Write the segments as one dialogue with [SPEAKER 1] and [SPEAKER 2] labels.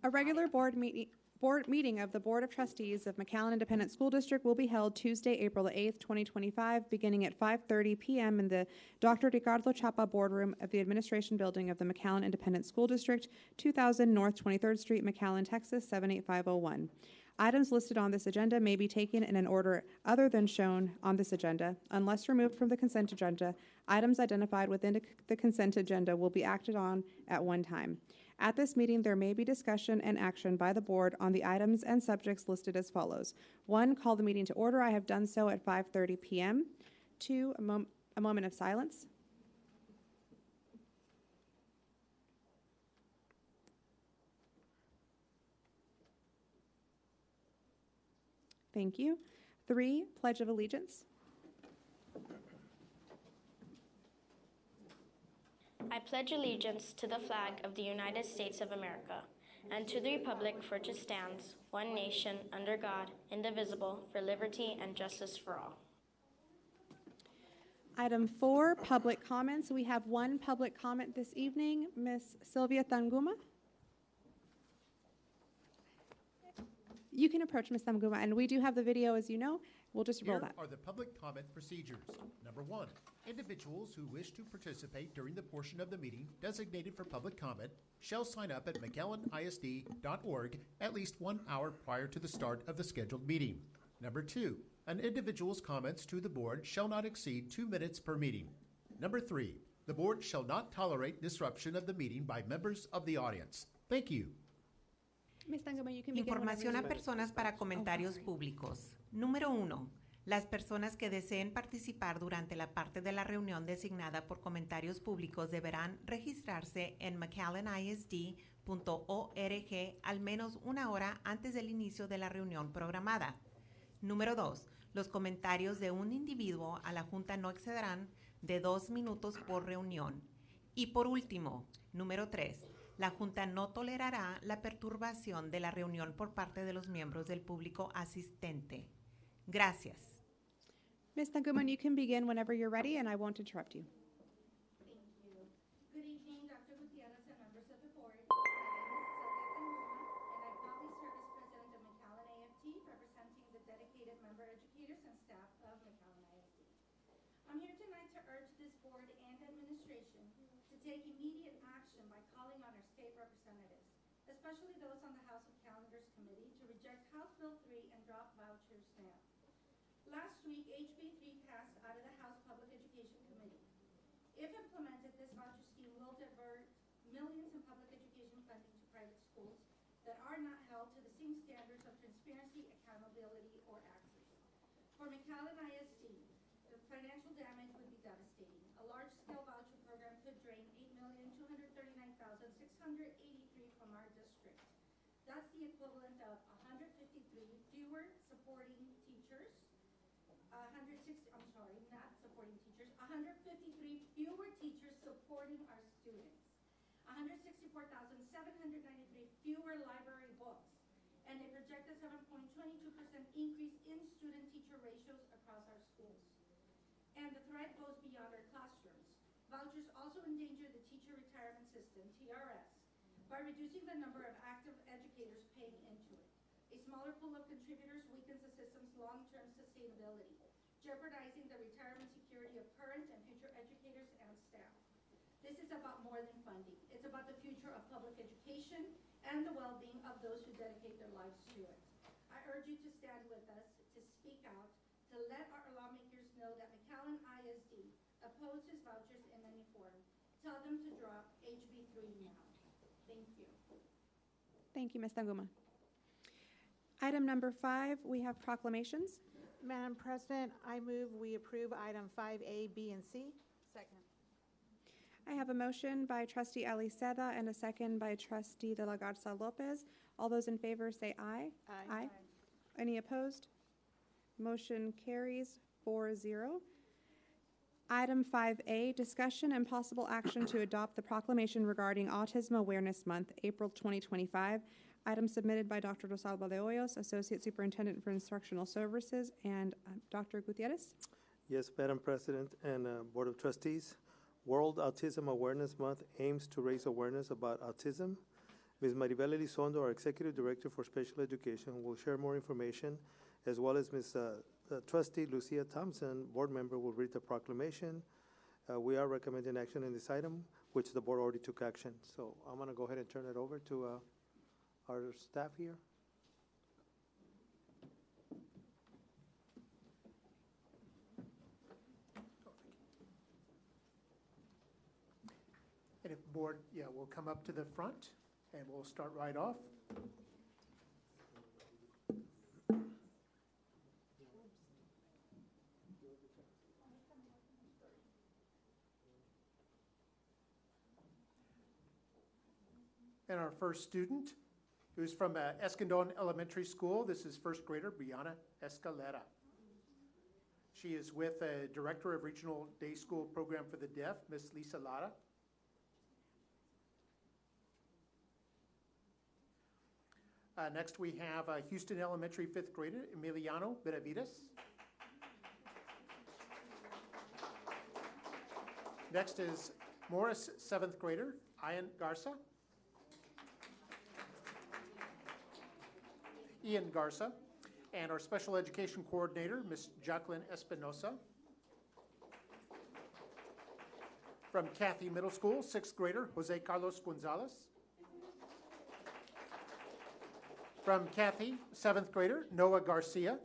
[SPEAKER 1] A regular board meeting of the Board of Trustees of McAllen Independent School District will be held Tuesday, April the 8th, 2025, beginning at 5:30 p.m. in the Dr. Ricardo Chapa Boardroom of the Administration Building of the McAllen Independent School District, 2000 North 23rd Street, McAllen, Texas, 78501. Items listed on this agenda may be taken in an order other than shown on this agenda. Unless removed from the consent agenda, items identified within the consent agenda will be acted on at one time. At this meeting, there may be discussion and action by the board on the items and subjects listed as follows. 1, call the meeting to order. I have done so at 5:30 p.m. 2, a moment of silence. Thank you. 3, Pledge of Allegiance.
[SPEAKER 2] I pledge allegiance to the flag of the United States of America and to the republic for which it stands, one nation, under God, indivisible, for liberty and justice for all.
[SPEAKER 1] Item 4, public comments. We have one public comment this evening. Ms. Sylvia Tanguma. You can approach Ms. Tanguma, and we do have the video, as you know. We'll just roll that.
[SPEAKER 3] Here are the public comment procedures. Number 1, individuals who wish to participate during the portion of the meeting designated for public comment shall sign up at McAllenISD.org at least 1 hour prior to the start of the scheduled meeting. Number 2, an individual's comments to the board shall not exceed 2 minutes per meeting. Number 3, the board shall not tolerate disruption of the meeting by members of the audience. Thank you.
[SPEAKER 1] Ms. Tanguma, you can begin.
[SPEAKER 4] Información a personas para comentarios públicos. Número 1. Las personas que deseen participar durante la parte de la reunión designada por comentarios públicos deberán registrarse en McAllenISD.org al menos 1 hora antes del inicio de la reunión programada. Número 2. Los comentarios de un individuo a la Junta no excederán de 2 minutos por reunión. Y por último, número 3. La Junta no tolerará la perturbación de la reunión por parte de los miembros del público asistente. Gracias.
[SPEAKER 1] Ms. Tanguma, you can begin whenever you're ready, and I won't interrupt you.
[SPEAKER 5] Thank you. Good evening, Dr. Gutierrez and members of the board. My name is Sylvia Tanguma, and I proudly serve as president of McAllen ISD, representing the dedicated member educators and staff of McAllen ISD. I'm here tonight to urge this board and administration to take immediate action by calling on our state representatives, especially those on the House of Calendars Committee, to reject House Bill 3 and drop vouchers now. Last week, HB 3 passed out of the House Public Education Committee. If implemented, this voucher scheme will divert millions in public education funding to private schools that are not held to the same standards of transparency, accountability, or access. For McAllen ISD, the financial damage would be devastating. A large-scale voucher program could drain $8,239,683 from our district. That's the equivalent of 153 fewer supporting teachers, 153 fewer teachers supporting our students, 164,793 fewer library books, and a projected 7.22% increase in student-teacher ratios across our schools. And the threat goes beyond our classrooms. Vouchers also endanger the teacher retirement system, TRS, by reducing the number of active educators paying into it. A smaller pool of contributors weakens the system's long-term sustainability, jeopardizing the retirement security of current and future educators and staff. This is about more than funding. It's about the future of public education and the well-being of those who dedicate their lives to it. I urge you to stand with us, to speak out, to let our lawmakers know that McAllen ISD opposes vouchers in any form. Tell them to drop HB 3 now. Thank you.
[SPEAKER 1] Thank you, Ms. Tanguma. Item number 5, we have proclamations.
[SPEAKER 6] Madam President, I move we approve item 5A, B, and C.
[SPEAKER 7] Second.
[SPEAKER 1] I have a motion by Trustee Ali Seda and a second by Trustee De La Garza Lopez. All those in favor say aye.
[SPEAKER 6] Aye.
[SPEAKER 1] Any opposed? Motion carries 4-0. Item 5A, discussion and possible action to adopt the proclamation regarding Autism Awareness Month, April 2025. Item submitted by Dr. Rosalba de Hoyos, Associate Superintendent for Instructional Services, and Dr. Gutierrez.
[SPEAKER 8] Yes, Madam President and Board of Trustees. World Autism Awareness Month aims to raise awareness about autism, Ms. Maribel Elizondo, our Executive Director for Special Education, will share more information, as well as Ms. Trustee Lucia Thompson, Board Member, will read the proclamation. We are recommending action in this item, which the board already took action. So I'm going to go ahead and turn it over to our staff here.
[SPEAKER 3] And if board, we'll come up to the front and we'll start right off. And our first student, who's from Escondon Elementary School. This is first grader Brianna Escalera. She is with Director of Regional Day School Program for the Deaf, Miss Lisa Lara. Next we have Houston Elementary fifth grader Emiliano Benavides. Next is Morris seventh grader Ian Garza. And our special education coordinator, Miss Jacqueline Espinosa. From Cathy Middle School, sixth grader, Jose Carlos Gonzalez. From Cathy, seventh grader, Noah Garcia.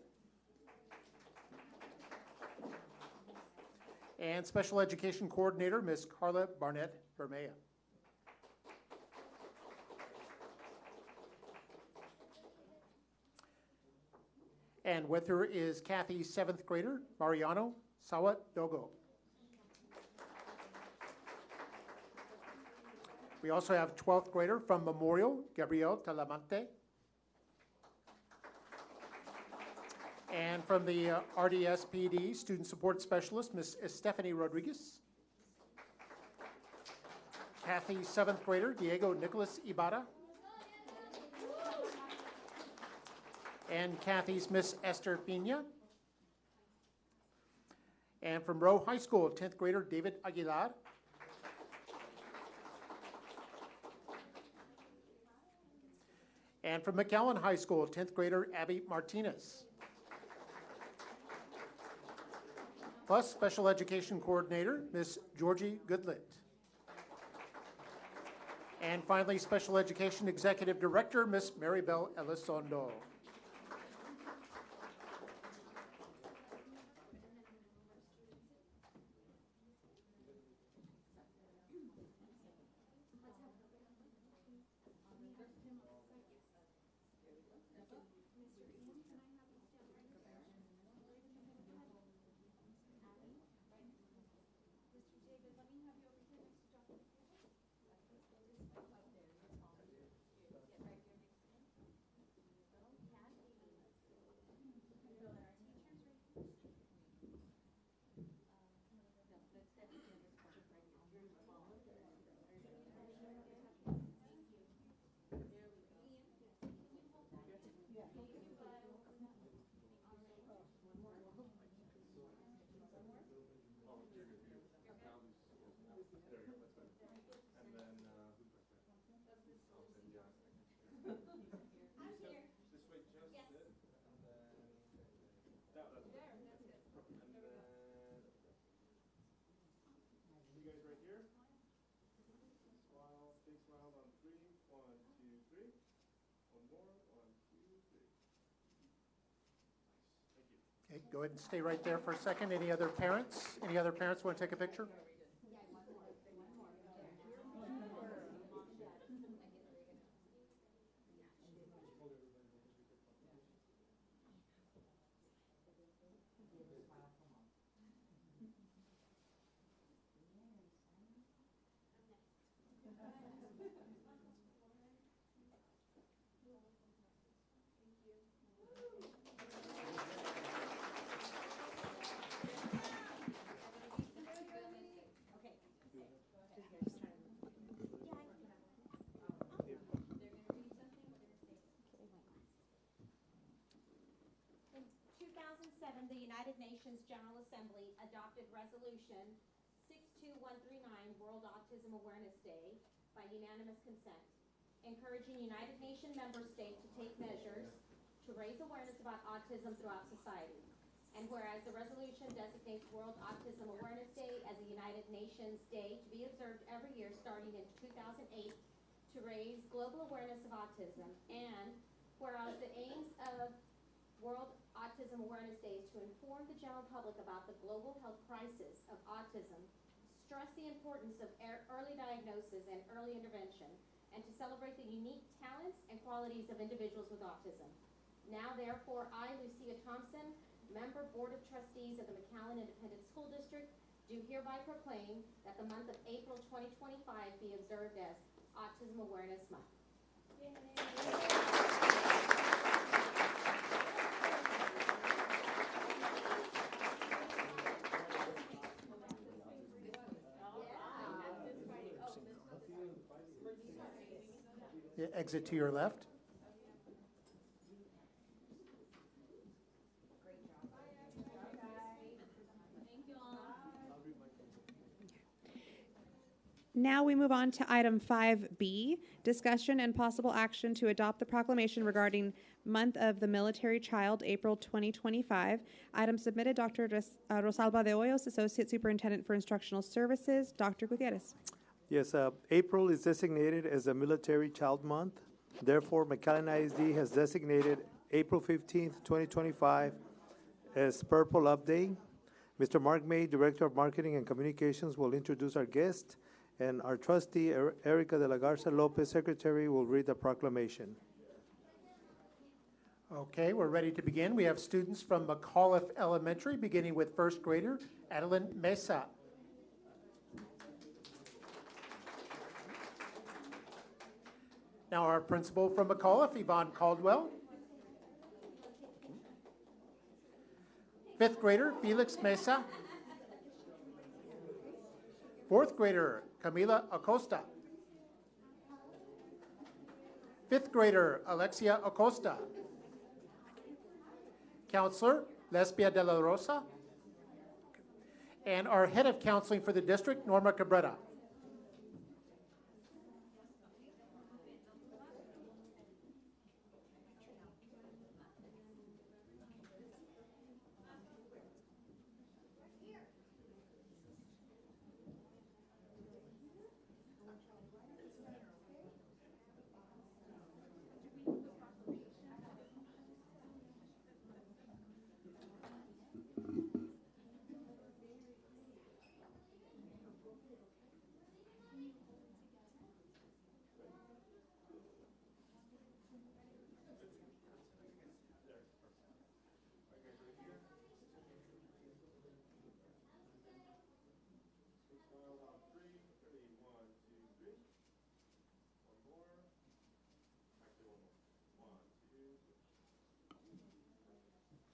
[SPEAKER 3] And special education coordinator, Miss Carla Barnett Bermea. And with her is Cathy's seventh grader, Mariano Sawadogo. We also have 12th grader from Memorial, Gabriel Talamante. And from the RDSPD Student Support Specialist, Miss Stephanie Rodriguez. Cathy's seventh grader, Diego Nicholas Ibarra. And Cathy's Miss Esther Pina. And from Rowe High School, 10th grader David Aguilar. And from McAllen High School, 10th grader Abby Martinez. Plus special education coordinator, Miss Georgie Goodlett. And finally, special education executive director, Miss Maribel Elizondo. Okay, go ahead and stay right there for a second. Any other parents? Any other parents want to take a picture?
[SPEAKER 5] The United Nations General Assembly adopted Resolution 62139, World Autism Awareness Day, by unanimous consent.
[SPEAKER 7] encouraging United Nations member states to take measures to raise awareness about autism throughout society. And whereas the resolution designates World Autism Awareness Day as a United Nations Day to be observed every year starting in 2008 to raise global awareness of autism. And whereas the aims of World Autism Awareness Day is to inform the general public about the global health crisis of autism, stress the importance of early diagnosis and early intervention, and to celebrate the unique talents and qualities of individuals with autism. Now, therefore, I, Lucia Thompson, Member Board of Trustees of the McAllen Independent School District, do hereby proclaim that the month of April 2025 be observed as Autism Awareness Month.
[SPEAKER 3] Exit to your left.
[SPEAKER 1] Now we move on to item 5B, discussion and possible action to adopt the proclamation regarding Month of the Military Child, April 2025. Item submitted, Dr. Rosalba de Hoyos, Associate Superintendent for Instructional Services. Dr. Gutierrez.
[SPEAKER 8] Yes, April is designated as a Military Child Month. Therefore, McAllen ISD has designated April 15th, 2025 as Purple Up Day. Mr. Mark May, Director of Marketing and Communications, will introduce our guest, and our trustee, Erica de la Garza Lopez, Secretary, will read the proclamation.
[SPEAKER 3] Okay, we're ready to begin. We have students from McAuliffe Elementary, beginning with first grader, Adeline Mesa. Now our principal from McAuliffe, Yvonne Caldwell. Fifth grader, Felix Mesa. Fourth grader, Camila Acosta. Fifth grader, Alexia Acosta. Counselor, Lesbia de la Rosa. And our head of counseling for the district, Norma Cabrera.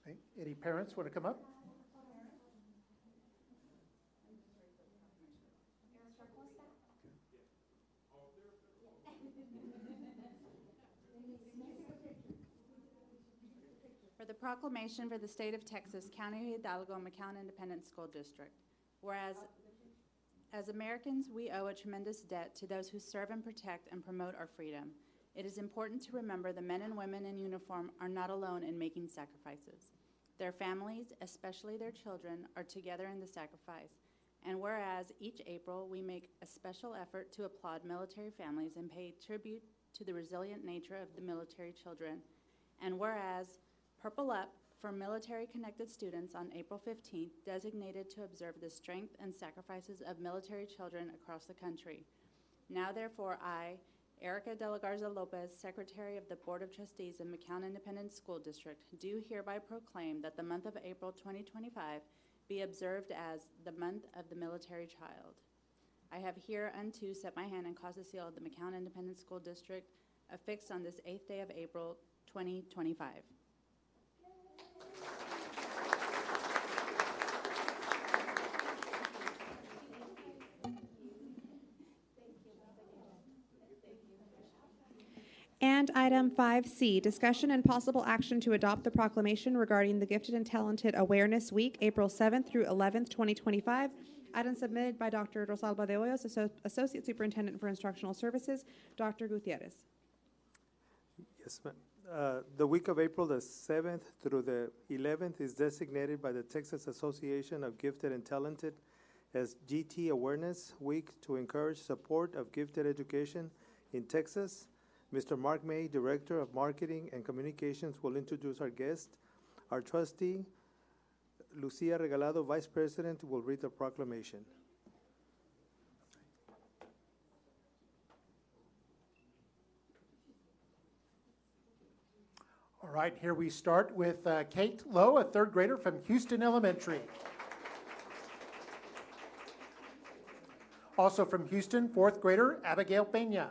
[SPEAKER 3] Okay. Any parents want to come up?
[SPEAKER 9] For the proclamation for the state of Texas, County of Hidalgo, McAllen Independent School District. Whereas, as Americans, we owe a tremendous debt to those who serve and protect and promote our freedom. It is important to remember the men and women in uniform are not alone in making sacrifices. Their families, especially their children, are together in the sacrifice. And whereas each April we make a special effort to applaud military families and pay tribute to the resilient nature of the military children. And whereas Purple Up for military-connected students on April 15th designated to observe the strength and sacrifices of military children across the country. Now therefore I, Erica de la Garza Lopez, Secretary of the Board of Trustees of McAllen Independent School District, do hereby proclaim that the month of April 2025 be observed as the month of the military child. I have hereunto set my hand and caused the seal of the McAllen Independent School District affixed on this 8th day of April 2025.
[SPEAKER 1] And item 5C, discussion and possible action to adopt the proclamation regarding the Gifted and Talented Awareness Week, April 7th through 11th, 2025. Item submitted by Dr. Rosalba de Hoyos, Associate Superintendent for Instructional Services. Dr. Gutierrez.
[SPEAKER 8] Yes, ma'am. The week of April the 7th through the 11th is designated by the Texas Association of Gifted and Talented as GT Awareness Week to encourage support of gifted education in Texas. Mr. Mark May, Director of Marketing and Communications, will introduce our guest. Our trustee, Lucia Regalado, Vice President, will read the proclamation.
[SPEAKER 3] All right, here we start with Kate Lowe, a third grader from Houston Elementary. Also from Houston, fourth grader Abigail Peña.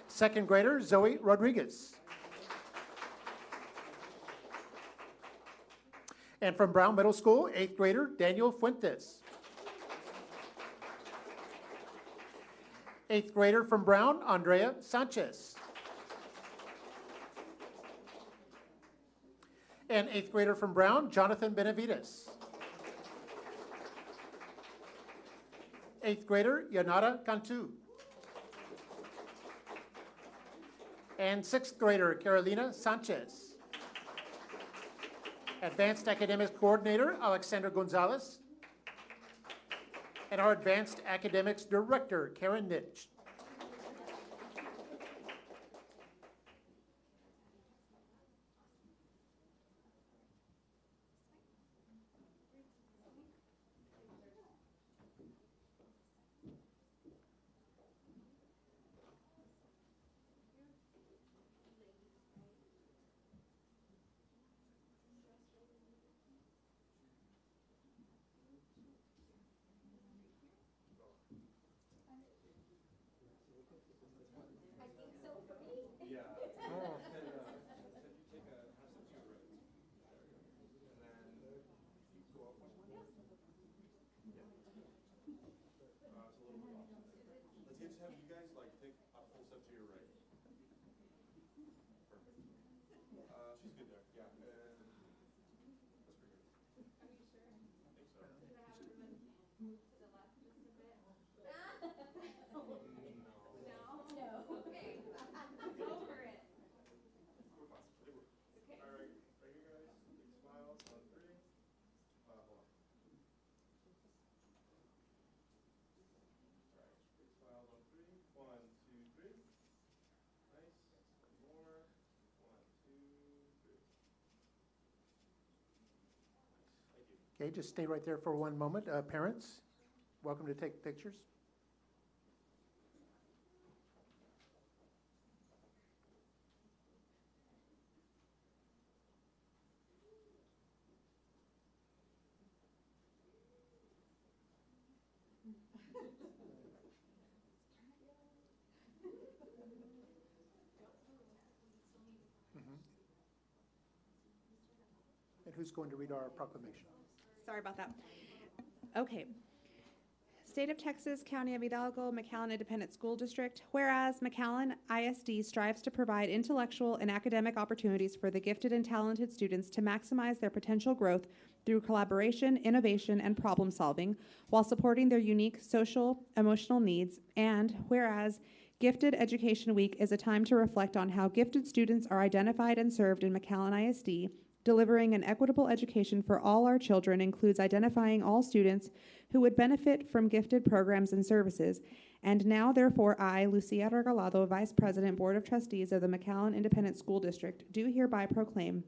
[SPEAKER 3] Second grader Zoe Rodriguez. And from Brown Middle School, eighth grader Daniel Fuentes. Eighth grader from Brown, Andrea Sanchez. And eighth grader from Brown, Jonathan Benavides. Eighth grader, Yanara Cantu. And sixth grader, Carolina Sanchez. Advanced Academics Coordinator, Alexander Gonzalez. And our Advanced Academics Director, Karen Nitch. Okay, just stay right there for one moment. Parents, welcome to take pictures. And who's going to read our proclamation?
[SPEAKER 1] Sorry about that. Okay. State of Texas, County of Hidalgo, McAllen Independent School District. Whereas McAllen ISD strives to provide intellectual and academic opportunities for the gifted and talented students to maximize their potential growth through collaboration, innovation, and problem solving, while supporting their unique social, emotional needs. And whereas Gifted Education Week is a time to reflect on how gifted students are identified and served in McAllen ISD. Delivering an equitable education for all our children includes identifying all students who would benefit from gifted programs and services. And now, therefore, I, Lucia Regalado, Vice President, Board of Trustees of the McAllen Independent School District, do hereby proclaim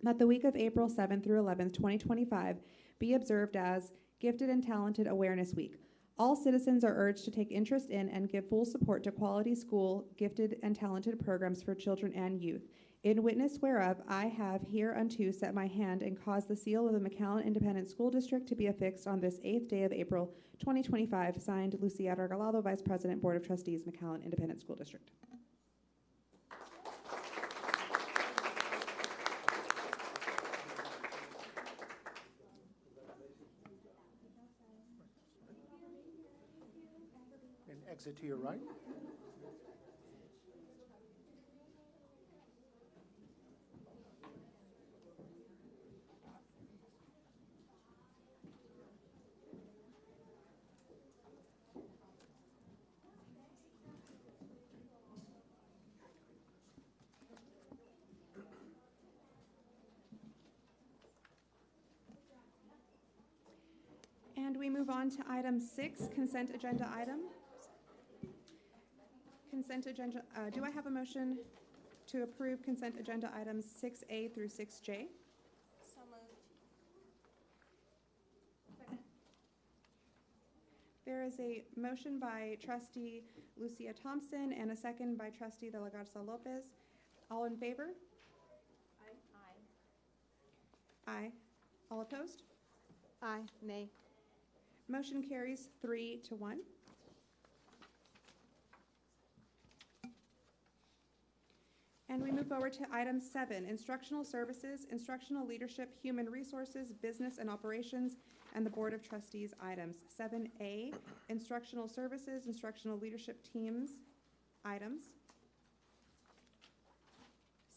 [SPEAKER 1] that the week of April 7th through 11th, 2025, be observed as Gifted and Talented Awareness Week. All citizens are urged to take interest in and give full support to quality school, gifted and talented programs for children and youth. In witness whereof, I have hereunto set my hand and caused the seal of the McAllen Independent School District to be affixed on this 8th day of April, 2025, signed Lucia Regalado, Vice President, Board of Trustees, McAllen Independent School District.
[SPEAKER 3] And exit to your right.
[SPEAKER 1] we move on to item 6, consent agenda item. Consent agenda, do I have a motion to approve consent agenda items 6A through 6J?
[SPEAKER 2] So moved.
[SPEAKER 1] There is a motion by trustee Lucia Thompson and a second by trustee De La Garza Lopez. All in favor?
[SPEAKER 2] Aye.
[SPEAKER 1] Aye. All opposed?
[SPEAKER 6] Aye. Nay.
[SPEAKER 1] Motion carries 3-1. And we move forward to item 7, instructional services, instructional leadership, human resources, business and operations, and the Board of Trustees items. 7A, instructional services, instructional leadership teams items.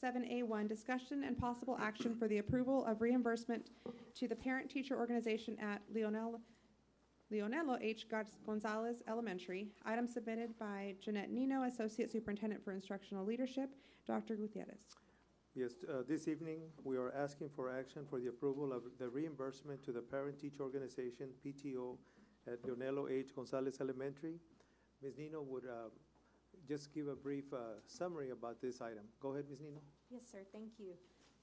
[SPEAKER 1] 7A1, discussion and possible action for the approval of reimbursement to the parent-teacher organization at Leonello H. Gonzalez Elementary. Item submitted by Jeanette Nino, Associate Superintendent for Instructional Leadership. Dr. Gutierrez.
[SPEAKER 8] Yes, this evening, we are asking for action for the approval of the reimbursement to the parent-teacher organization, PTO, at Leonello H. Gonzalez Elementary. Ms. Nino would just give a brief summary about this item. Go ahead, Ms. Nino.
[SPEAKER 10] Yes, sir. Thank you.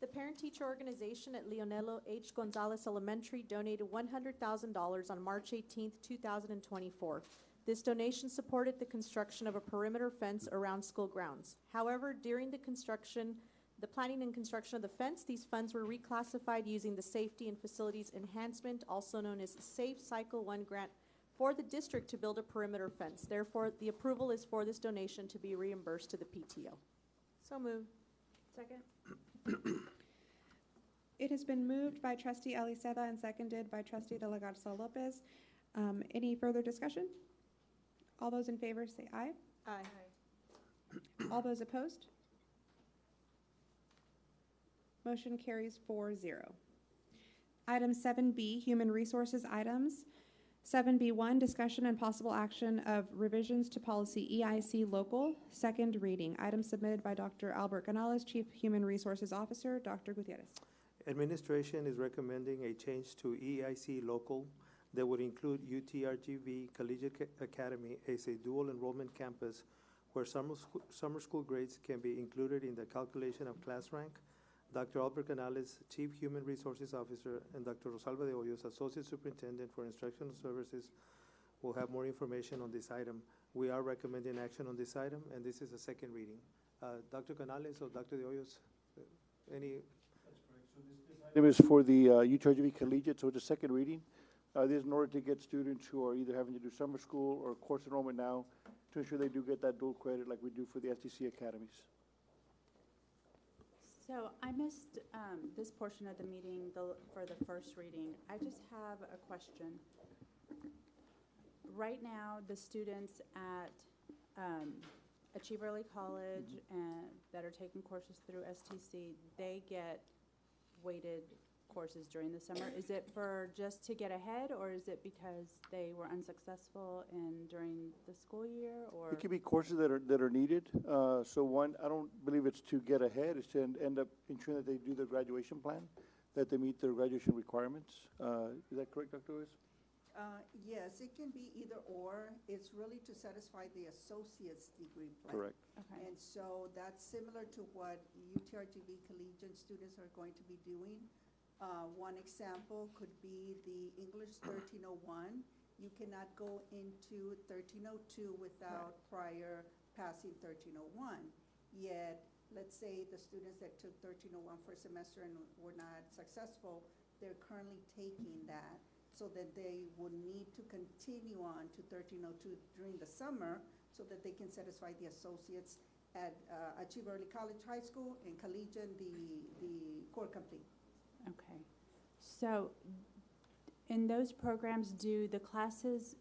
[SPEAKER 10] The parent-teacher organization at Leonello H. Gonzalez Elementary donated $100,000 on March 18th, 2024. This donation supported the construction of a perimeter fence around school grounds. However, during the planning and construction of the fence, these funds were reclassified using the Safety and Facilities Enhancement, also known as SAFE Cycle 1 grant, for the district to build a perimeter fence. Therefore, the approval is for this donation to be reimbursed to the PTO. So moved.
[SPEAKER 6] Second.
[SPEAKER 1] It has been moved by trustee Eliseva and seconded by trustee De La Garza Lopez. Any further discussion? All those in favor say aye.
[SPEAKER 6] Aye.
[SPEAKER 1] All those opposed? Motion carries 4-0. Item 7B, human resources items. 7B1, discussion and possible action of revisions to policy EIC local, second reading. Item submitted by Dr. Albert Canales, Chief Human Resources Officer. Dr. Gutierrez.
[SPEAKER 8] Administration is recommending a change to EIC local that would include UTRGV Collegiate Academy as a dual enrollment campus where summer school grades can be included in the calculation of class rank. Dr. Albert Canales, Chief Human Resources Officer, and Dr. Rosalba de Hoyos, Associate Superintendent for Instructional Services, will have more information on this item. We are recommending action on this item, and this is a second reading. Dr. Canales or Dr. de Hoyos, any?
[SPEAKER 11] That's correct. So this item is for the UTRGV Collegiate, so it's a second reading. This is in order to get students who are either having to do summer school or course enrollment now to ensure they do get that dual credit like we do for the FTC academies.
[SPEAKER 9] So I missed this portion of the meeting for the first reading. I just have a question. Right now, the students at Achieve Early College and that are taking courses through STC, they get weighted courses during the summer. Is it for just to get ahead, or is it because they were unsuccessful during the school year? Or
[SPEAKER 11] It could be courses that are needed. So one, I don't believe it's to get ahead. It's to end up ensuring that they do their graduation plan, that they meet their graduation requirements. Is that correct, Dr. Lewis?
[SPEAKER 12] Yes, it can be either or. It's really to satisfy the associate's degree plan.
[SPEAKER 11] Correct.
[SPEAKER 9] Okay.
[SPEAKER 12] And so that's similar to what UTRGV Collegiate students are going to be doing. One example could be the English 1301. You cannot go into 1302 without prior passing 1301. Yet, let's say the students that took 1301 for a semester and were not successful, they're currently taking that, so that they would need to continue on to 1302 during the summer so that they can satisfy the associates at Achieve Early College High School and Collegiate, the core complete.
[SPEAKER 9] Okay. So in those programs, do the classes,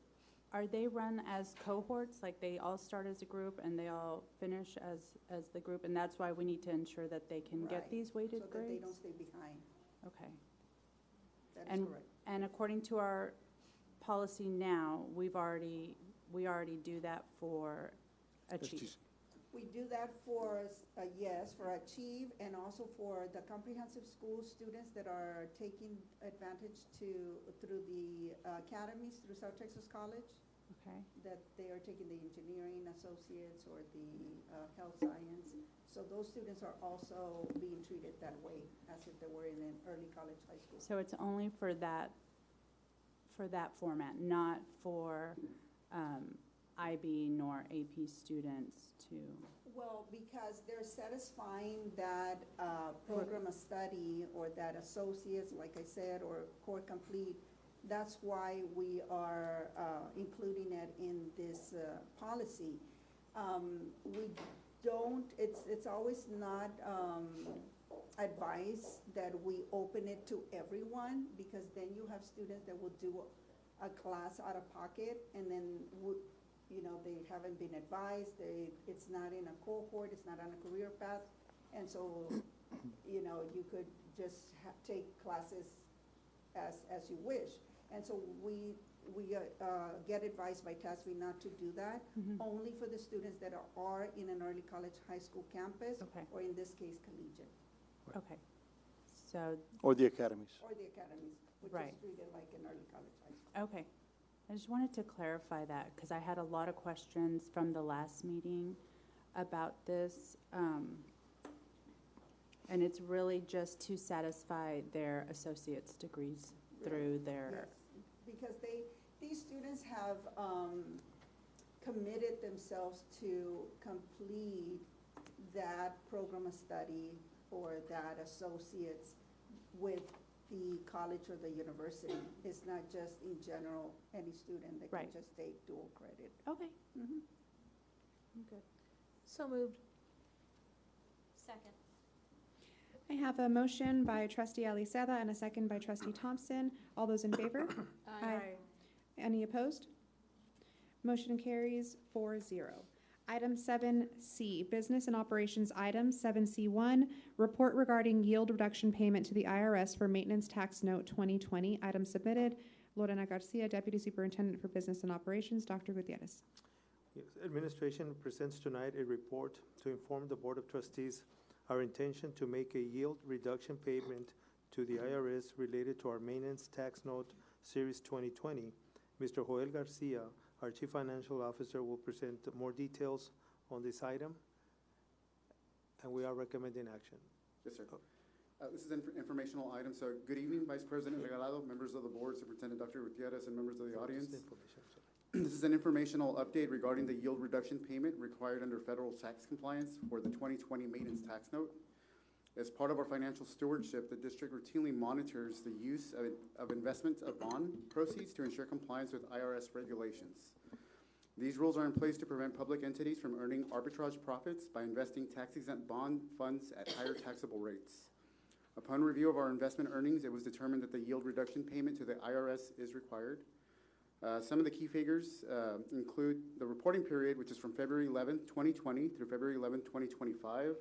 [SPEAKER 9] are they run as cohorts? Like they all start as a group and they all finish as the group? And that's why we need to ensure that they can get these weighted grades?
[SPEAKER 12] So that they don't stay behind.
[SPEAKER 9] Okay.
[SPEAKER 12] That is correct.
[SPEAKER 9] And according to our policy now, we already do that for Achieve.
[SPEAKER 12] We do that for, yes, for Achieve and also for the comprehensive school students that are taking advantage through the academies, through South Texas College,
[SPEAKER 9] Okay.
[SPEAKER 12] that they are taking the engineering associates or the health science. So those students are also being treated that way, as if they were in an early college high school.
[SPEAKER 9] So it's only for that format, not for IB nor AP students to,
[SPEAKER 12] Well, because they're satisfying that program of study or that associates, like I said, or core complete. That's why we are including it in this policy. We don't, it's always not advised that we open it to everyone, because then you have students that will do a class out of pocket, and then they haven't been advised, it's not in a cohort, it's not on a career path, and so, you could just take classes as you wish. And so we get advised by TASB not to do that, only for the students that are in an early college high school campus,
[SPEAKER 9] Okay.
[SPEAKER 12] or in this case, collegiate,
[SPEAKER 9] okay. So,
[SPEAKER 11] Or the academies.
[SPEAKER 12] or the academies, which
[SPEAKER 9] Right.
[SPEAKER 12] is treated like an early college high school.
[SPEAKER 9] okay. I just wanted to clarify that, because I had a lot of questions from the last meeting about this. And it's really just to satisfy their associate's degrees through their,
[SPEAKER 12] Yes, because these students have committed themselves to complete that program of study or that associates with the college or the university. It's not just in general, any student that can
[SPEAKER 9] Right.
[SPEAKER 12] just take dual credit.
[SPEAKER 9] okay.
[SPEAKER 12] Mhm.
[SPEAKER 9] I'm good.
[SPEAKER 10] So moved.
[SPEAKER 2] Second.
[SPEAKER 1] I have a motion by trustee Aliseda and a second by trustee Thompson. All those in favor? Aye. Any opposed? Motion carries 4-0. Item 7C, Business and Operations Item 7C1, Report regarding yield reduction payment to the IRS for Maintenance Tax Note 2020. Item submitted. Lorena Garcia, Deputy Superintendent for Business and Operations. Dr. Gutierrez.
[SPEAKER 8] Yes, administration presents tonight a report to inform the Board of Trustees our intention to make a yield reduction payment to the IRS related to our maintenance tax note series 2020. Mr. Joel Garcia, our Chief Financial Officer, will present more details on this item, and we are recommending action.
[SPEAKER 13] Yes, sir. This is an informational item. So good evening, Vice President Regalado, members of the board, Superintendent Dr. Gutierrez, and members of the audience.
[SPEAKER 8] Just information, sorry.
[SPEAKER 13] This is an informational update regarding the yield reduction payment required under federal tax compliance for the 2020 maintenance tax note. As part of our financial stewardship, the district routinely monitors the use of investment of bond proceeds to ensure compliance with IRS regulations. These rules are in place to prevent public entities from earning arbitrage profits by investing tax-exempt bond funds at higher taxable rates. Upon review of our investment earnings, it was determined that the yield reduction payment to the IRS is required. Some of the key figures include the reporting period, which is from February 11th, 2020 through February 11th, 2025.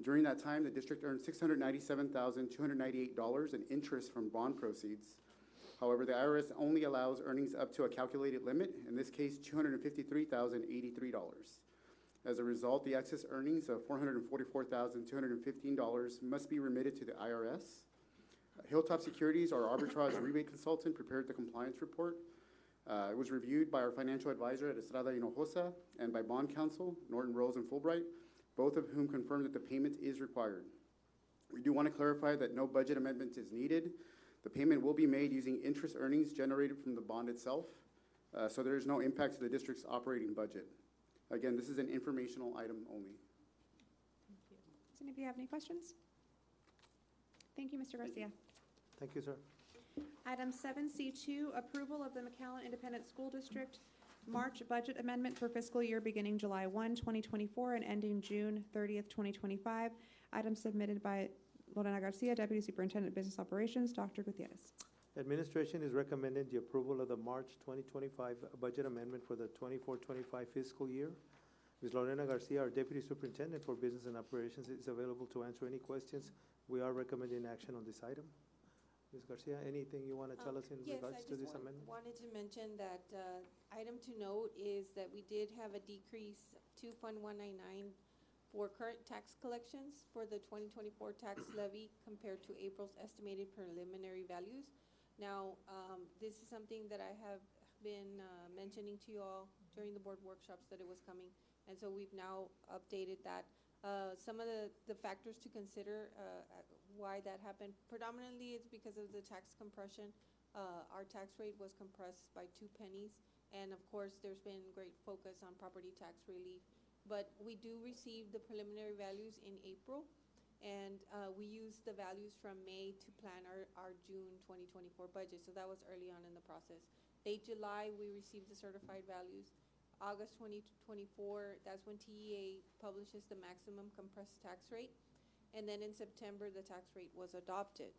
[SPEAKER 13] During that time, the district earned $697,298 in interest from bond proceeds. However, the IRS only allows earnings up to a calculated limit, in this case, $253,083. As a result, the excess earnings of $444,215 must be remitted to the IRS. Hilltop Securities, our arbitrage rebate consultant, prepared the compliance report. It was reviewed by our financial advisor at Estrada Hinojosa and by bond counsel, Norton Rose and Fulbright, both of whom confirmed that the payment is required. We do want to clarify that no budget amendment is needed. The payment will be made using interest earnings generated from the bond itself, so there is no impact to the district's operating budget. Again, this is an informational item only.
[SPEAKER 1] Thank you. Does anybody have any questions? Thank you, Mr. Garcia.
[SPEAKER 8] Thank you, sir.
[SPEAKER 1] Item 7C2, Approval of the McAllen Independent School District March Budget Amendment for fiscal year beginning July 1, 2024 and ending June 30th, 2025. Item submitted by Lorena Garcia, Deputy Superintendent of Business Operations. Dr. Gutierrez.
[SPEAKER 8] Administration is recommending the approval of the March 2025 budget amendment for the 24-25 fiscal year. Ms. Lorena Garcia, our Deputy Superintendent for Business and Operations, is available to answer any questions. We are recommending action on this item. Ms. Garcia, anything you want to tell us in regards to this amendment?
[SPEAKER 14] Wanted to mention that, item to note is that we did have a decrease to Fund 199 for current tax collections for the 2024 tax levy compared to April's estimated preliminary values. Now, this is something that I have been mentioning to you all during the board workshops that it was coming, and so we've now updated that. Some of the factors to consider why that happened, predominantly it's because of the tax compression. Our tax rate was compressed by 2 pennies, and of course, there's been great focus on property tax relief. But we do receive the preliminary values in April, and we used the values from May to plan our June 2024 budget, so that was early on in the process. Late July, we received the certified values. August 2024, that's when TEA publishes the maximum compressed tax rate, and then in September, the tax rate was adopted.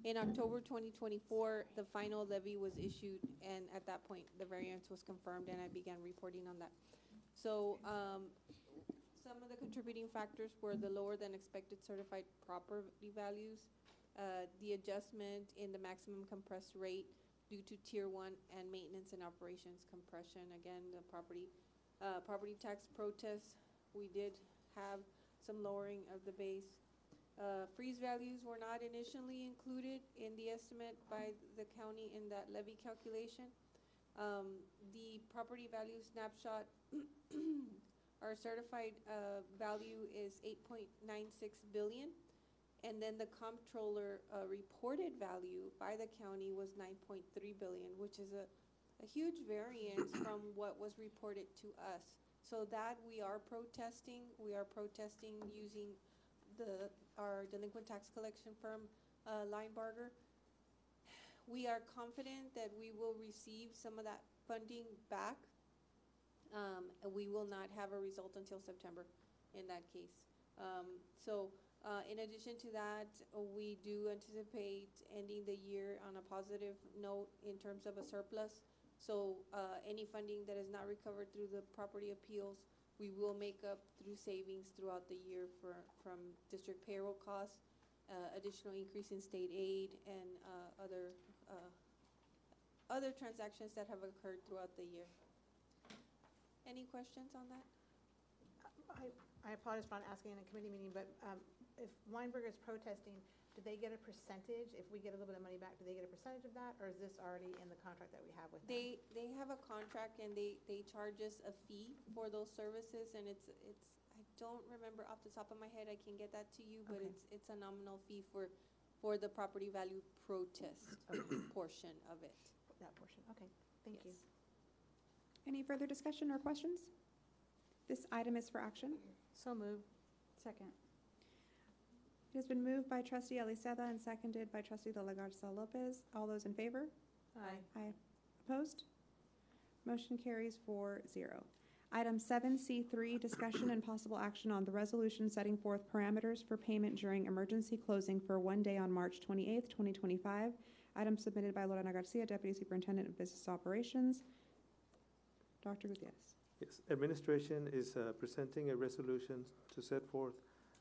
[SPEAKER 14] In October 2024, the final levy was issued, and at that point, the variance was confirmed, and I began reporting on that. So, some of the contributing factors were the lower than expected certified property values, the adjustment in the maximum compressed rate due to Tier 1 and maintenance and operations compression. Again, the property tax protests, we did have some lowering of the base. Freeze values were not initially included in the estimate by the county in that levy calculation. The property value snapshot, our certified value is 8.96 billion, and then the comptroller reported value by the county was 9.3 billion, which is a huge variance from what was reported to us. So that we are protesting using our delinquent tax collection firm, Linebarger. We are confident that we will receive some of that funding back. We will not have a result until September in that case. In addition to that, we do anticipate ending the year on a positive note in terms of a surplus. So any funding that is not recovered through the property appeals, we will make up through savings throughout the year from district payroll costs, additional increase in state aid, and other transactions that have occurred throughout the year. Any questions on that?
[SPEAKER 6] I apologize for not asking in a committee meeting, but if Weinberger is protesting, do they get a percentage? If we get a little bit of money back, do they get a percentage of that, or is this already in the contract that we have with them?
[SPEAKER 14] They have a contract, and they charge us a fee for those services, and it's I don't remember off the top of my head. I can get that to you, but
[SPEAKER 6] Okay.
[SPEAKER 14] it's a nominal fee for the property value protest portion of it.
[SPEAKER 6] That portion, okay, thank you.
[SPEAKER 1] Any further discussion or questions? This item is for action.
[SPEAKER 6] So moved.
[SPEAKER 9] Second.
[SPEAKER 1] It has been moved by trustee Eliseda and seconded by trustee De La Garza Lopez. All those in favor?
[SPEAKER 6] Aye.
[SPEAKER 1] Aye. Opposed? Motion carries 4-0. Item 7C3, discussion and possible action on the resolution setting forth parameters for payment during emergency closing for one day on March 28th, 2025. Item submitted by Lorena Garcia, Deputy Superintendent of Business Operations. Dr. Gutierrez.
[SPEAKER 8] Yes, administration is presenting a resolution to set forth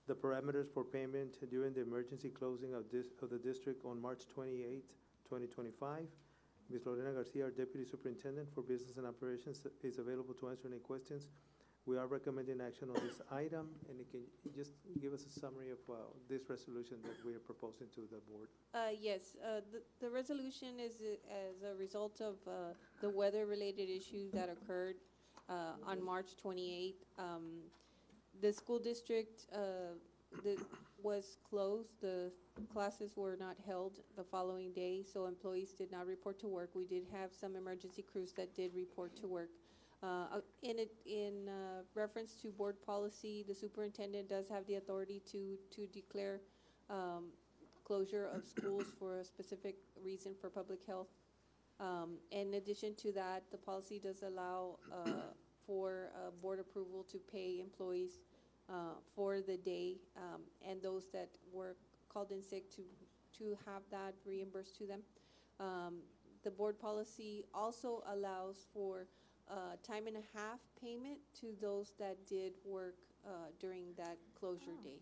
[SPEAKER 8] the parameters for payment during the emergency closing of the district on March 28, 2025. Ms. Lorena Garcia, our Deputy Superintendent for Business and Operations, is available to answer any questions. We are recommending action on this item, and can you just give us a summary of this resolution that we are proposing to the board?
[SPEAKER 14] Yes, the resolution is as a result of the weather-related issue that occurred on March 28th. The school district was closed. The classes were not held the following day, so employees did not report to work. We did have some emergency crews that did report to work. In reference to board policy, the superintendent does have the authority to declare closure of schools for a specific reason for public health. In addition to that, the policy does allow for board approval to pay employees for the day, and those that were called in sick to have that reimbursed to them. The board policy also allows for time and a half payment to those that did work during that closure day.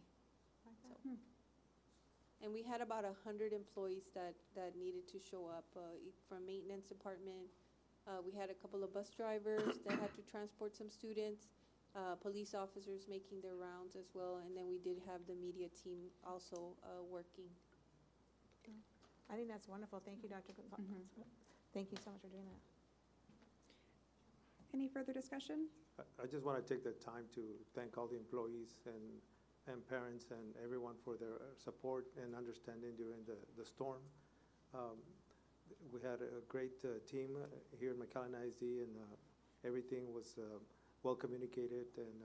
[SPEAKER 14] So. And we had about 100 employees that needed to show up, from maintenance department. We had a couple of bus drivers that had to transport some students, police officers making their rounds as well, and then we did have the media team also working.
[SPEAKER 6] I think that's wonderful. Thank you, Dr. Thank you so much for doing that.
[SPEAKER 1] Any further discussion?
[SPEAKER 8] I just want to take the time to thank all the employees and parents and everyone for their support and understanding during the storm. We had a great team here at McAllen ISD, and everything was well communicated, and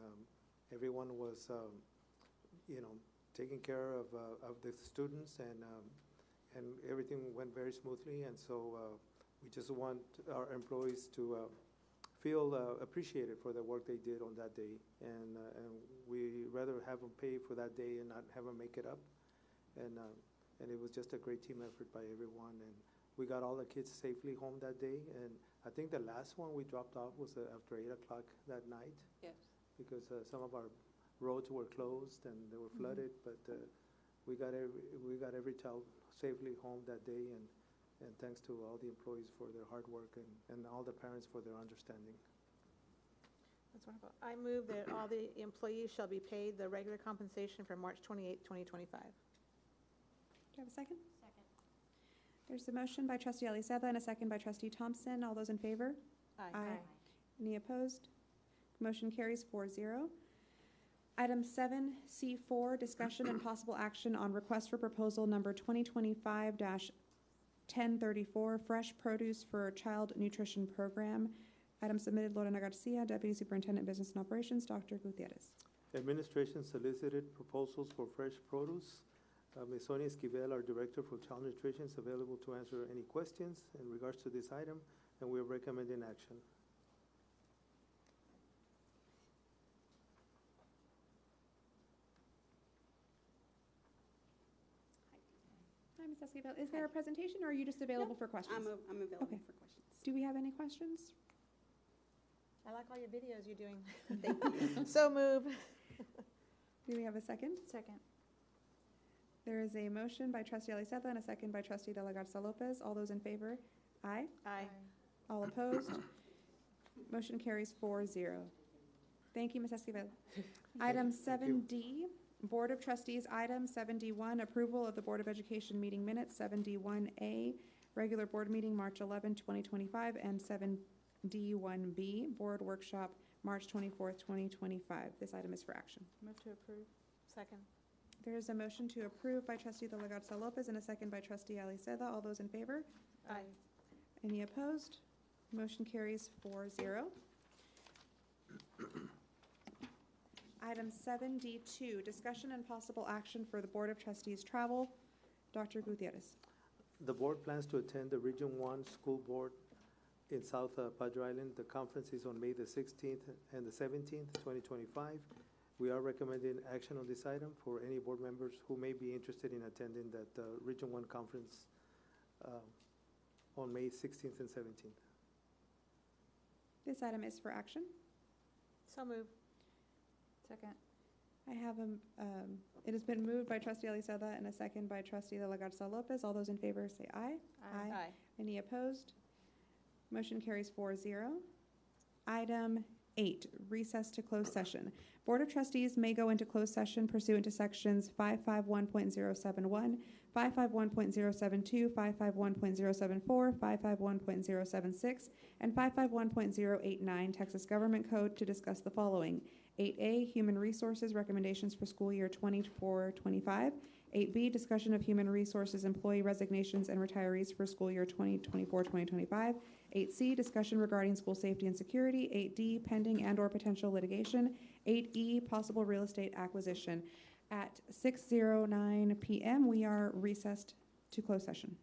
[SPEAKER 8] everyone was, taking care of the students, and everything went very smoothly. And so we just want our employees to feel appreciated for the work they did on that day, and we rather have them pay for that day and not have them make it up. And it was just a great team effort by everyone, and we got all the kids safely home that day. And I think the last one we dropped off was after 8 o'clock that night.
[SPEAKER 14] Yes.
[SPEAKER 8] Because some of our roads were closed and they were flooded, but we got every child safely home that day, and thanks to all the employees for their hard work, and all the parents for their understanding.
[SPEAKER 6] That's wonderful. I move that all the employees shall be paid the regular compensation for March 28, 2025.
[SPEAKER 1] Do you have a second? Second. There's a motion by trustee Eliseva and a second by trustee Thompson. All those in favor?
[SPEAKER 6] Aye.
[SPEAKER 1] Any opposed? Motion carries 4-0. Item 7C4, discussion and possible action on request for proposal number 2025-1034, Fresh Produce for Child Nutrition Program. Item submitted, Lorena Garcia, Deputy Superintendent, Business and Operations, Dr. Gutierrez.
[SPEAKER 8] Administration solicited proposals for fresh produce. Ms. Sonia Esquivel, our Director for Child Nutrition, is available to answer any questions in regards to this item, and we are recommending action.
[SPEAKER 1] Hi, Ms. Esquivel. Is there a presentation, or are you just available for questions?
[SPEAKER 15] I'm available
[SPEAKER 1] Okay.
[SPEAKER 15] for questions.
[SPEAKER 1] Do we have any questions?
[SPEAKER 6] I like all your videos you're doing.
[SPEAKER 15] Thank you.
[SPEAKER 6] So move.
[SPEAKER 1] Do we have a second?
[SPEAKER 9] Second.
[SPEAKER 1] There is a motion by trustee Eliseva and a second by trustee De La Garza Lopez. All those in favor? Aye.
[SPEAKER 6] Aye.
[SPEAKER 1] All opposed? Motion carries 4-0. Thank you, Ms. Esquivel. Item 7D, Board of Trustees, item 7D1, approval of the Board of Education meeting minutes, 7D1A, regular board meeting, March 11, 2025, and 7D1B, board workshop, March 24th, 2025. This item is for action.
[SPEAKER 9] Move to approve.
[SPEAKER 6] Second.
[SPEAKER 1] There is a motion to approve by trustee De La Garza Lopez and a second by trustee Eliseva. All those in favor?
[SPEAKER 6] Aye.
[SPEAKER 1] Any opposed? Motion carries 4-0. Item 7D2, discussion and possible action for the Board of Trustees travel. Dr. Gutierrez.
[SPEAKER 8] The board plans to attend the Region 1 School Board in South Padre Island. The conference is on May the 16th and the 17th, 2025. We are recommending action on this item for any board members who may be interested in attending that Region 1 conference on May 16th and 17th.
[SPEAKER 1] This item is for action.
[SPEAKER 6] So move.
[SPEAKER 9] Second.
[SPEAKER 1] I have it has been moved by trustee Eliseva and a second by trustee De La Garza Lopez. All those in favor say aye.
[SPEAKER 6] Aye.
[SPEAKER 1] Any opposed? Motion carries 4-0. Item 8, recess to closed session. Board of Trustees may go into closed session pursuant to sections 551.071, 551.072, 551.074, 551.076, and 551.089 Texas Government Code to discuss the following: 8A, Human Resources Recommendations for School Year 24-25. 8B, Discussion of Human Resources Employee Resignations and Retirees for School Year 2024-2025. 8C, Discussion regarding School Safety and Security. 8D, Pending and/or potential litigation. 8E, Possible real estate acquisition. At 6:09 p.m., we are recessed to closed session.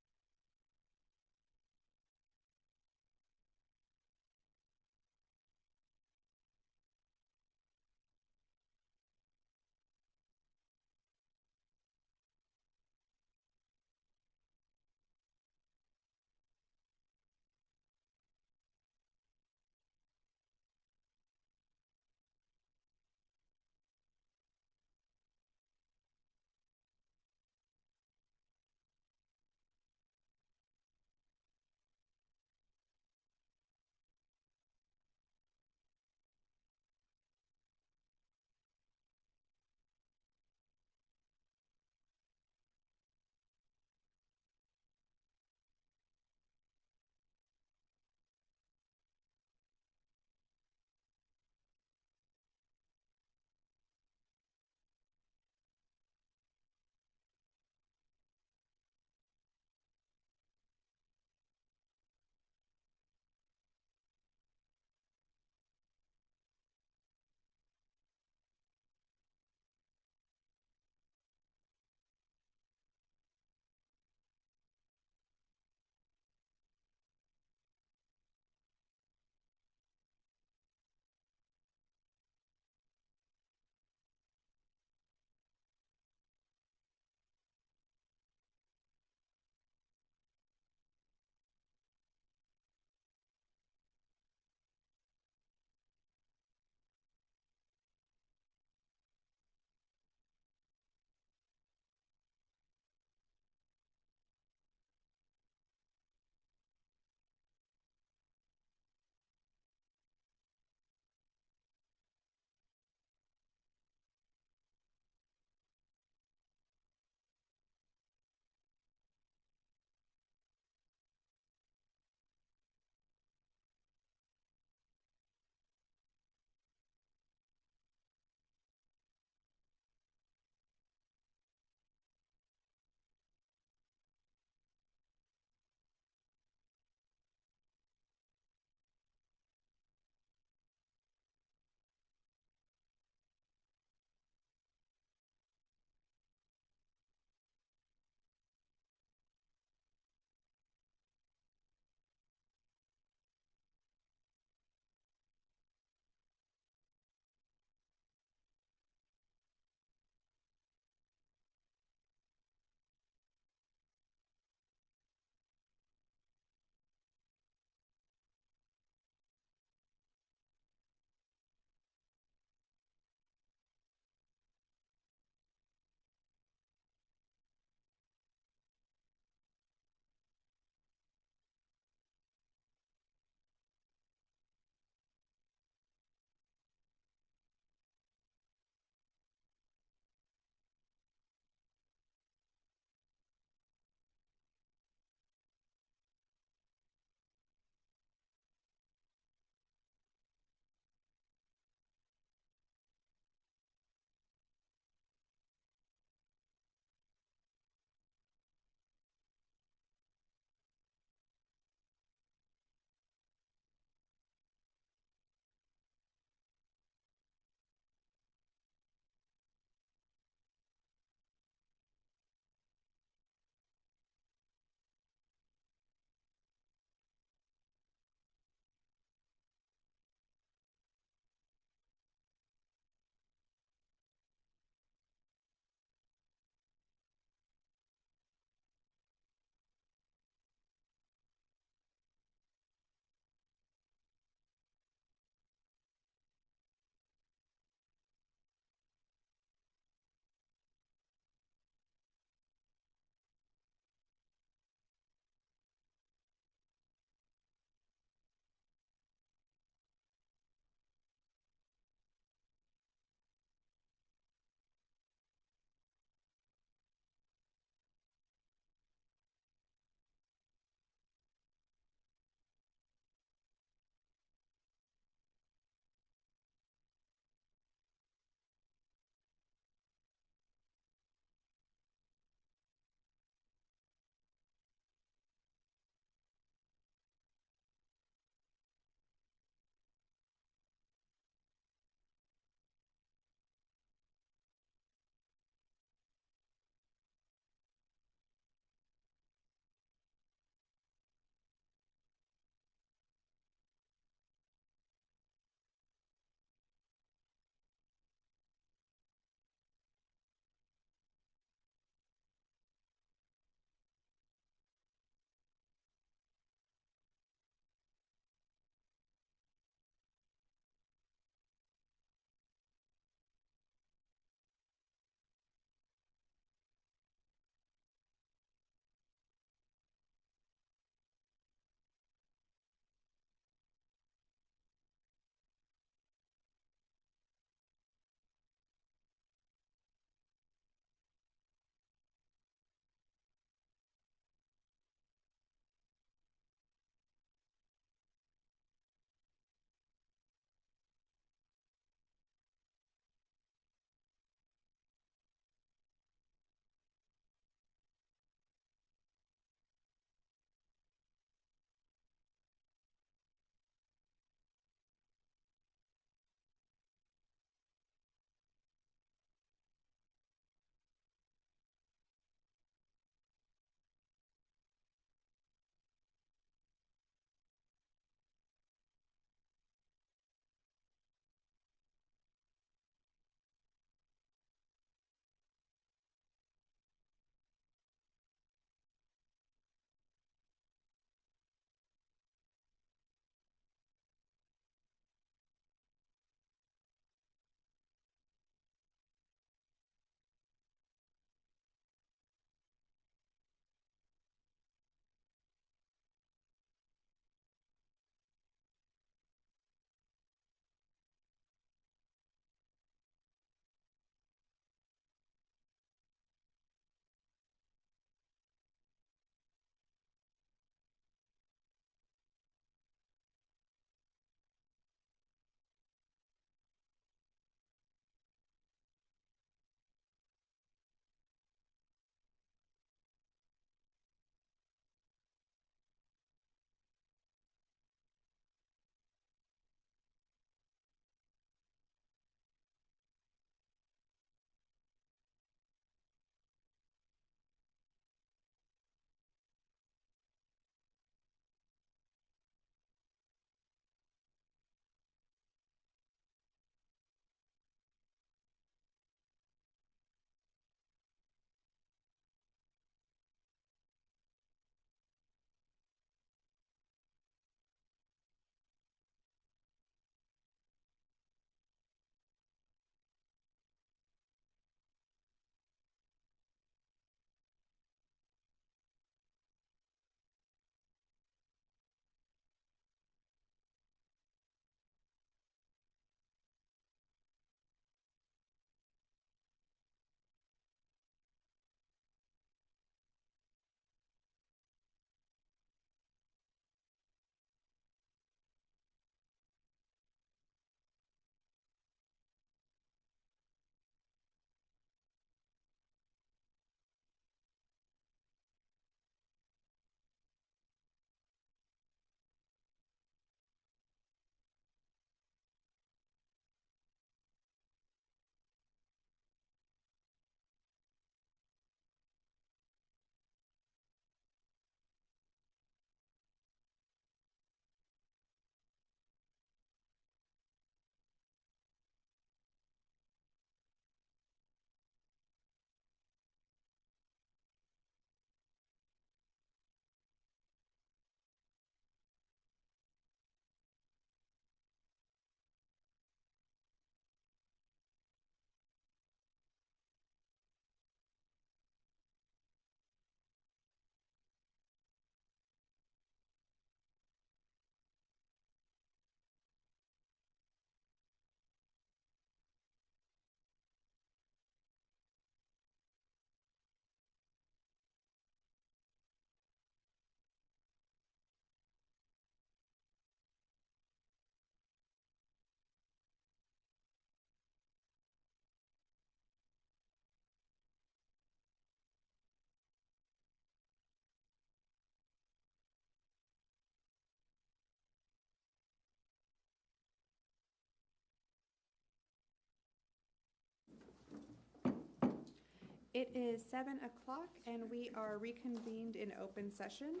[SPEAKER 1] It is 7 o'clock, and we are reconvened in open session.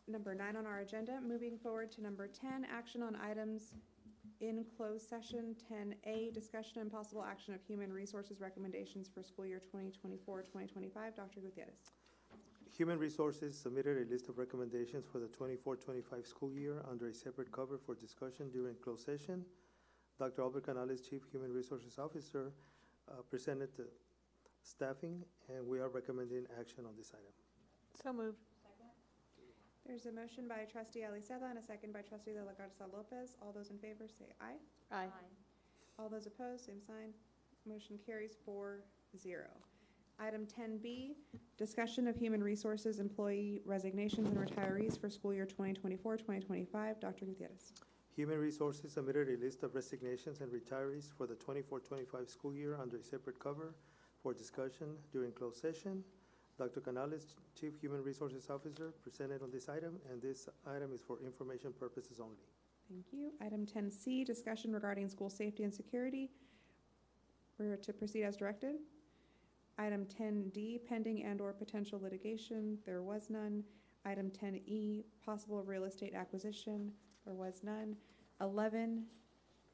[SPEAKER 1] Number 9 on our agenda. Moving forward to number 10, action on items in closed session. 10A, discussion and possible action of human resources recommendations for school year 2024-2025. Dr. Gutierrez.
[SPEAKER 8] Human Resources submitted a list of recommendations for the 24-25 school year under a separate cover for discussion during closed session. Dr. Albert Canales, Chief Human Resources Officer, presented the staffing, and we are recommending action on this item.
[SPEAKER 6] So moved.
[SPEAKER 1] There's a motion by Trustee Aliceta and a second by Trustee De La Garza Lopez. All those in favor say aye.
[SPEAKER 6] Aye.
[SPEAKER 1] All those opposed, same sign. Motion carries 4-0. Item 10B, discussion of human resources employee resignations and retirees for school year 2024-2025. Dr. Gutierrez.
[SPEAKER 8] Human Resources submitted a list of resignations and retirees for the 24-25 school year under a separate cover for discussion during closed session. Dr. Canales, Chief Human Resources Officer, presented on this item, and this item is for information purposes only.
[SPEAKER 1] Thank you. Item 10C, discussion regarding school safety and security. We're to proceed as directed. Item 10D, pending and/or potential litigation. There was none. Item 10E, possible real estate acquisition. There was none. 11,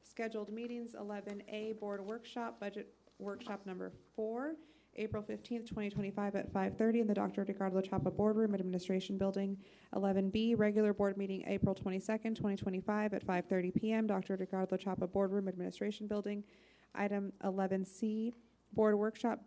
[SPEAKER 1] scheduled meetings. 11A, board workshop, budget workshop number 4, April 15th, 2025 at 5:30 in the Dr. Ricardo Chapa Boardroom, Administration Building. 11B, regular board meeting, April 22nd, 2025 at 5:30 p.m., Dr. Ricardo Chapa Boardroom, Administration Building. Item 11C, board workshop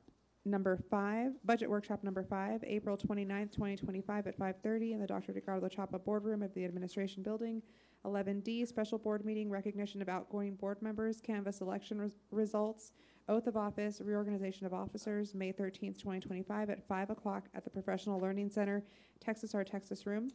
[SPEAKER 1] number 5, budget workshop number 5, April 29th, 2025 at 5:30 in the Dr. Ricardo Chapa Boardroom of the Administration Building. 11D, special board meeting, recognition of outgoing board members, canvass election results, oath of office, reorganization of officers, May 13th, 2025 at 5 o'clock at the Professional Learning Center, Texas R Texas Room.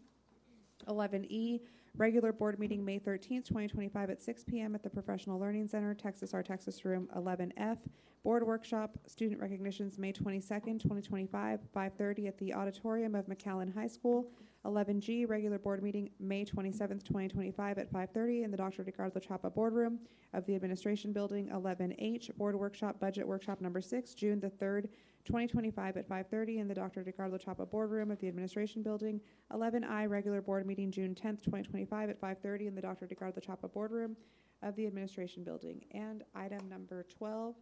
[SPEAKER 1] 11E, regular board meeting, May 13th, 2025 at 6 p.m. at the Professional Learning Center, Texas R Texas Room. 11F, board workshop, student recognitions, May 22nd, 2025, 5:30 at the auditorium of McAllen High School. 11G, regular board meeting, May 27th, 2025 at 5:30 in the Dr. Ricardo Chapa Boardroom of the Administration Building. 11H, board workshop, budget workshop number 6, June the 3rd, 2025 at 5:30 in the Dr. Ricardo Chapa Boardroom of the Administration Building. 11I, regular board meeting, June 10th, 2025 at 5:30 in the Dr. Ricardo Chapa Boardroom of the Administration Building. And item number 12,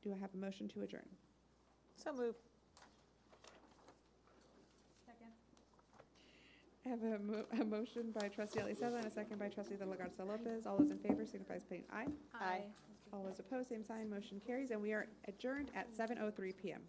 [SPEAKER 1] do I have a motion to adjourn?
[SPEAKER 6] So moved.
[SPEAKER 1] I have a motion by Trustee Aliceta and a second by Trustee De La Garza Lopez. All those in favor signify by saying aye.
[SPEAKER 6] Aye.
[SPEAKER 1] All those opposed, same sign. Motion carries, and we are adjourned at 7:03 p.m.